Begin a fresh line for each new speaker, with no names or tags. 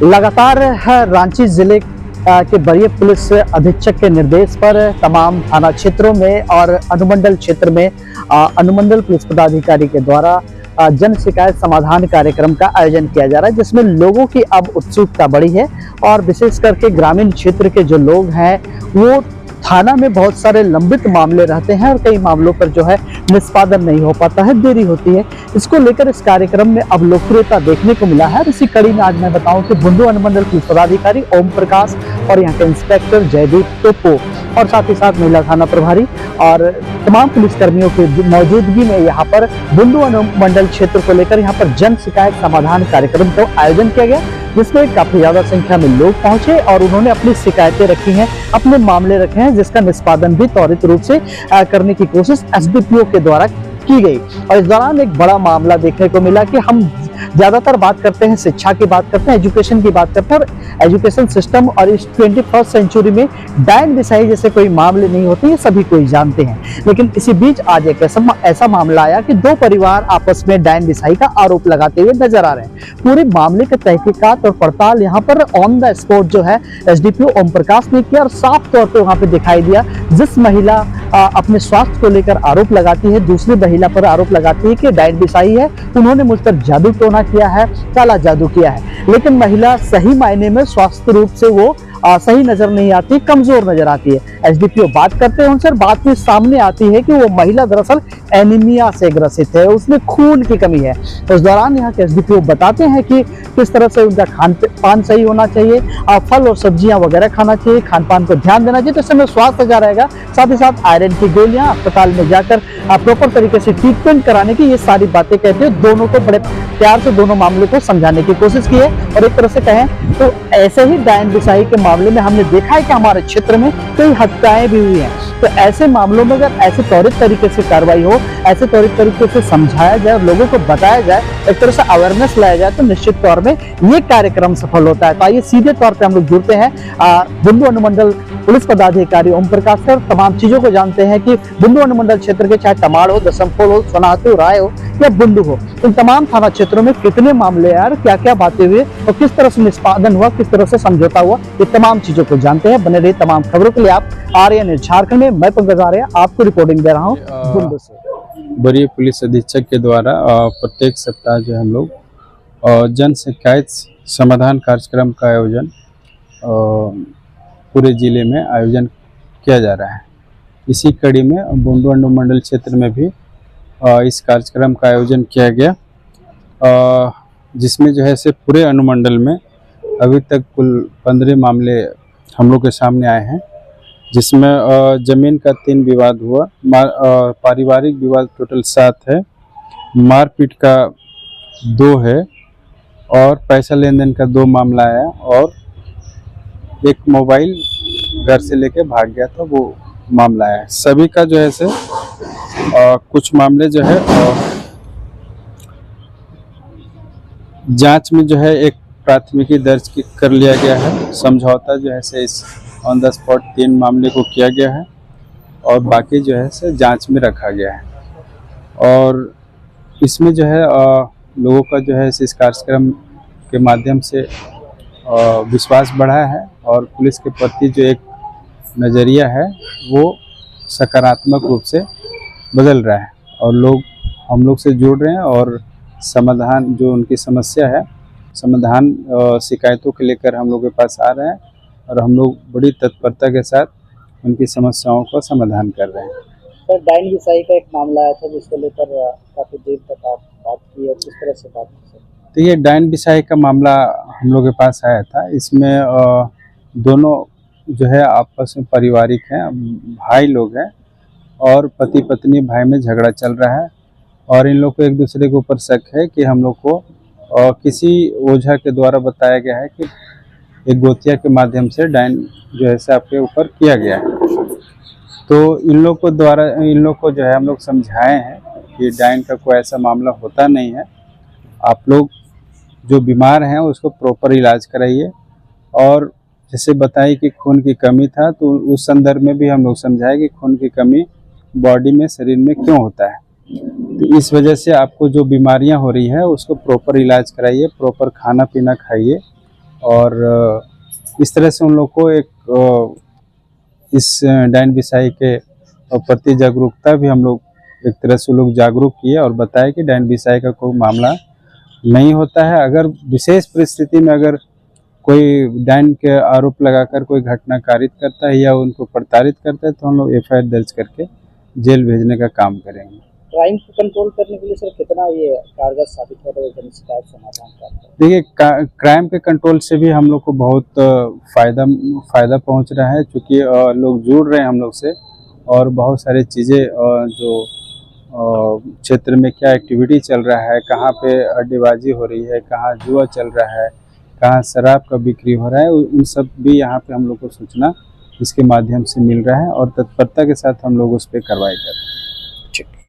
लगातार रांची जिले के वरीय पुलिस अधीक्षक के निर्देश पर तमाम थाना क्षेत्रों में और अनुमंडल क्षेत्र में अनुमंडल पुलिस पदाधिकारी के द्वारा जन शिकायत समाधान कार्यक्रम का आयोजन किया जा रहा है, जिसमें लोगों की अब उत्सुकता बढ़ी है और विशेष करके ग्रामीण क्षेत्र के जो लोग हैं वो थाना में बहुत सारे लंबित मामले रहते हैं और कई मामलों पर जो है निष्पादन नहीं हो पाता है, देरी होती है। इसको लेकर इस कार्यक्रम में अब लोकप्रियता देखने को मिला है। इसी कड़ी में आज मैं बताऊं कि बुंडू अनुमंडल पुलिस पदाधिकारी ओम प्रकाश और यहाँ के इंस्पेक्टर जयदीप टोपो और साथ ही साथ महिला थाना प्रभारी और तमाम पुलिसकर्मियों की मौजूदगी में यहाँ पर बुंडू अनुमंडल क्षेत्र को लेकर यहाँ पर जन शिकायत समाधान कार्यक्रम का आयोजन किया गया, जिसमें काफी ज्यादा संख्या में लोग पहुंचे और उन्होंने अपनी शिकायतें रखी हैं, अपने मामले रखे हैं, जिसका निष्पादन भी त्वरित रूप से करने की कोशिश एसडीपीओ के द्वारा की गई। और इस दौरान एक बड़ा मामला देखने को मिला कि हम ज्यादातर बात करते हैं शिक्षा की बात करते हैं, एजुकेशन की बात करते हैं और एजुकेशन सिस्टम और इस 21st सेंचुरी में डायन बिसाई जैसे कोई मामले नहीं होते, ये सभी कोई जानते हैं। लेकिन इसी बीच आज एक ऐसा मामला आया कि दो परिवार आपस में डायन बिसाई का आरोप लगाते हुए नजर आ रहे हैं। पूरे मामले की तहकीकात और पड़ताल यहाँ पर ऑन द स्पॉट जो है एसडीपीओ ओम प्रकाश ने किया और साफ तौर पर वहां पे दिखाई दिया, जिस महिला अपने स्वास्थ्य को लेकर आरोप लगाती है, दूसरी महिला पर आरोप लगाती है कि डायन बिसाई है, उन्होंने मुझ पर जादू टोना किया है, काला जादू किया है। लेकिन महिला सही मायने में स्वास्थ्य रूप से वो सही नजर नहीं आती, कमजोर नजर आती है। एसडीपीओ बात करते हैं उनसे, बात में सामने आती है कि वो महिला दरअसल एनीमिया से ग्रसित है, उसमें खून की कमी है। उस दौरान यहाँ के एसडीपीओ बताते हैं कि किस तरह से उनका खान पान सही होना चाहिए, फल और सब्जियां वगैरह खाना चाहिए, खान पान को ध्यान देना चाहिए, तो इससे स्वास्थ्य अच्छा रहेगा। साथ ही साथ आयरन की गोलियां अस्पताल में जाकर प्रॉपर तरीके से ट्रीटमेंट कराने की, ये सारी बातें कहते हैं। दोनों को बड़े प्यार से दोनों मामलों को समझाने की कोशिश की है। और एक तरह से कहें तो ऐसे ही डायन बिसाई के मामले में हमने देखा है कि हमारे क्षेत्र में कई हत्याएं भी हुई हैं। तो ऐसे मामलों में अगर ऐसे त्वरित तरीके से कार्रवाई हो, ऐसे त्वरित तरीके से समझाया जाए और लोगों को बताया जाए, एक तरह से अवेयरनेस लाया जाए, तो निश्चित तौर में ये कार्यक्रम सफल होता है। तो आइए सीधे तौर पे हम लोग जुड़ते हैं बुंडू अनुमंडल पुलिस पदाधिकारी ओम प्रकाश कर तमाम चीजों को जानते हैं कि बुंडू अनुमंडल क्षेत्र के चाहे तमाड़ हो, दशमफोल हो, सोनातू, राय हो या बुंडू हो, इन तमाम थाना क्षेत्रों में कितने मामले यार, क्या क्या बातें हुई और किस तरह से निष्पादन हुआ, किस तरह से समझौता हुआ, ये तमाम चीजों को जानते हैं। बने रहिए तमाम खबरों के लिए आप आर्या न्यूज़ झारखंड में। मैं पंकज आर्या आपको रिपोर्टिंग दे रहा हूँ बुंडू से।
वरीय पुलिस अधीक्षक के द्वारा प्रत्येक सप्ताह जो हम लोग जन शिकायत समाधान कार्यक्रम का आयोजन पूरे जिले में आयोजन किया जा रहा है। इसी कड़ी में बुंडू अनुमंडल क्षेत्र में भी इस कार्यक्रम का आयोजन किया गया, जिसमें जो है से पूरे अनुमंडल में अभी तक कुल 15 मामले हम लोग के सामने आए हैं, जिसमें जमीन का 3 विवाद हुआ, पारिवारिक विवाद टोटल 7 है, मारपीट का 2 है और पैसा लेन देन का 2 मामला आया और एक मोबाइल घर से लेके भाग गया था, वो मामला आया। सभी का जो है से कुछ मामले जो है जांच में जो है एक प्राथमिकी दर्ज कर लिया गया है। समझौता जो है से इस ऑन द स्पॉट 3 मामले को किया गया है और बाकी जो है से जांच में रखा गया है। और इसमें जो है लोगों का जो है इस कार्यक्रम के माध्यम से विश्वास बढ़ा है और पुलिस के प्रति जो एक नज़रिया है वो सकारात्मक रूप से बदल रहा है और लोग हम लोग से जुड़ रहे हैं और समाधान जो उनकी समस्या है, समाधान शिकायतों के लेकर हम लोग के पास आ रहे हैं और हम लोग बड़ी तत्परता के साथ उनकी समस्याओं का समाधान कर रहे हैं।
सर, डायन बिसाई का एक मामला आया था जिसको लेकर काफी देर तक आप बात की और किस तरह से बात की?
तो ये डायन बिसाई का मामला हम लोग के पास आया था। इसमें दोनों जो है आपस में पारिवारिक हैं, भाई लोग हैं और पति पत्नी भाई में झगड़ा चल रहा है और इन लोग को एक दूसरे के ऊपर शक है कि हम लोग को किसी ओझा के द्वारा बताया गया है कि एक गोतिया के माध्यम से डायन जो है से आपके ऊपर किया गया है। तो इन लोग को जो है हम लोग समझाए हैं कि डायन का कोई ऐसा मामला होता नहीं है, आप लोग जो बीमार हैं उसको प्रॉपर इलाज कराइए। और जैसे बताइए कि खून की कमी था, तो उस संदर्भ में भी हम लोग समझाए कि खून की कमी बॉडी में, शरीर में क्यों होता है, तो इस वजह से आपको जो बीमारियां हो रही है उसको प्रॉपर इलाज कराइए, प्रॉपर खाना पीना खाइए और इस तरह से उन लोग को एक इस डायन बिसाई के प्रति जागरूकता भी हम लोग एक तरह से लोग जागरूक किए और बताए कि डायन बिसाई का कोई मामला नहीं होता है। अगर विशेष परिस्थिति में अगर कोई डायन के आरोप लगाकर कोई घटना कारित करता है या उनको प्रताड़ित करता है तो हम लोग एफआईआर दर्ज करके जेल भेजने का काम करेंगे।
क्राइम को कंट्रोल करने के लिए सर कितना ये कारगर साबित हो रहा है जन शिकायत समाधान का?
देखिए क्राइम के कंट्रोल से भी हम लोग को बहुत फ़ायदा पहुंच रहा है, क्योंकि लोग जुड़ रहे हैं हम लोग से और बहुत सारी चीज़ें जो क्षेत्र में क्या एक्टिविटी चल रहा है, कहाँ पे अड्डेबाजी हो रही है, कहाँ जुआ चल रहा है, कहाँ शराब का बिक्री हो रहा है, उन सब भी यहाँ पे हम लोग को सूचना इसके माध्यम से मिल रहा है और तत्परता के साथ हम लोग उस पर कार्रवाई कर रहे हैं।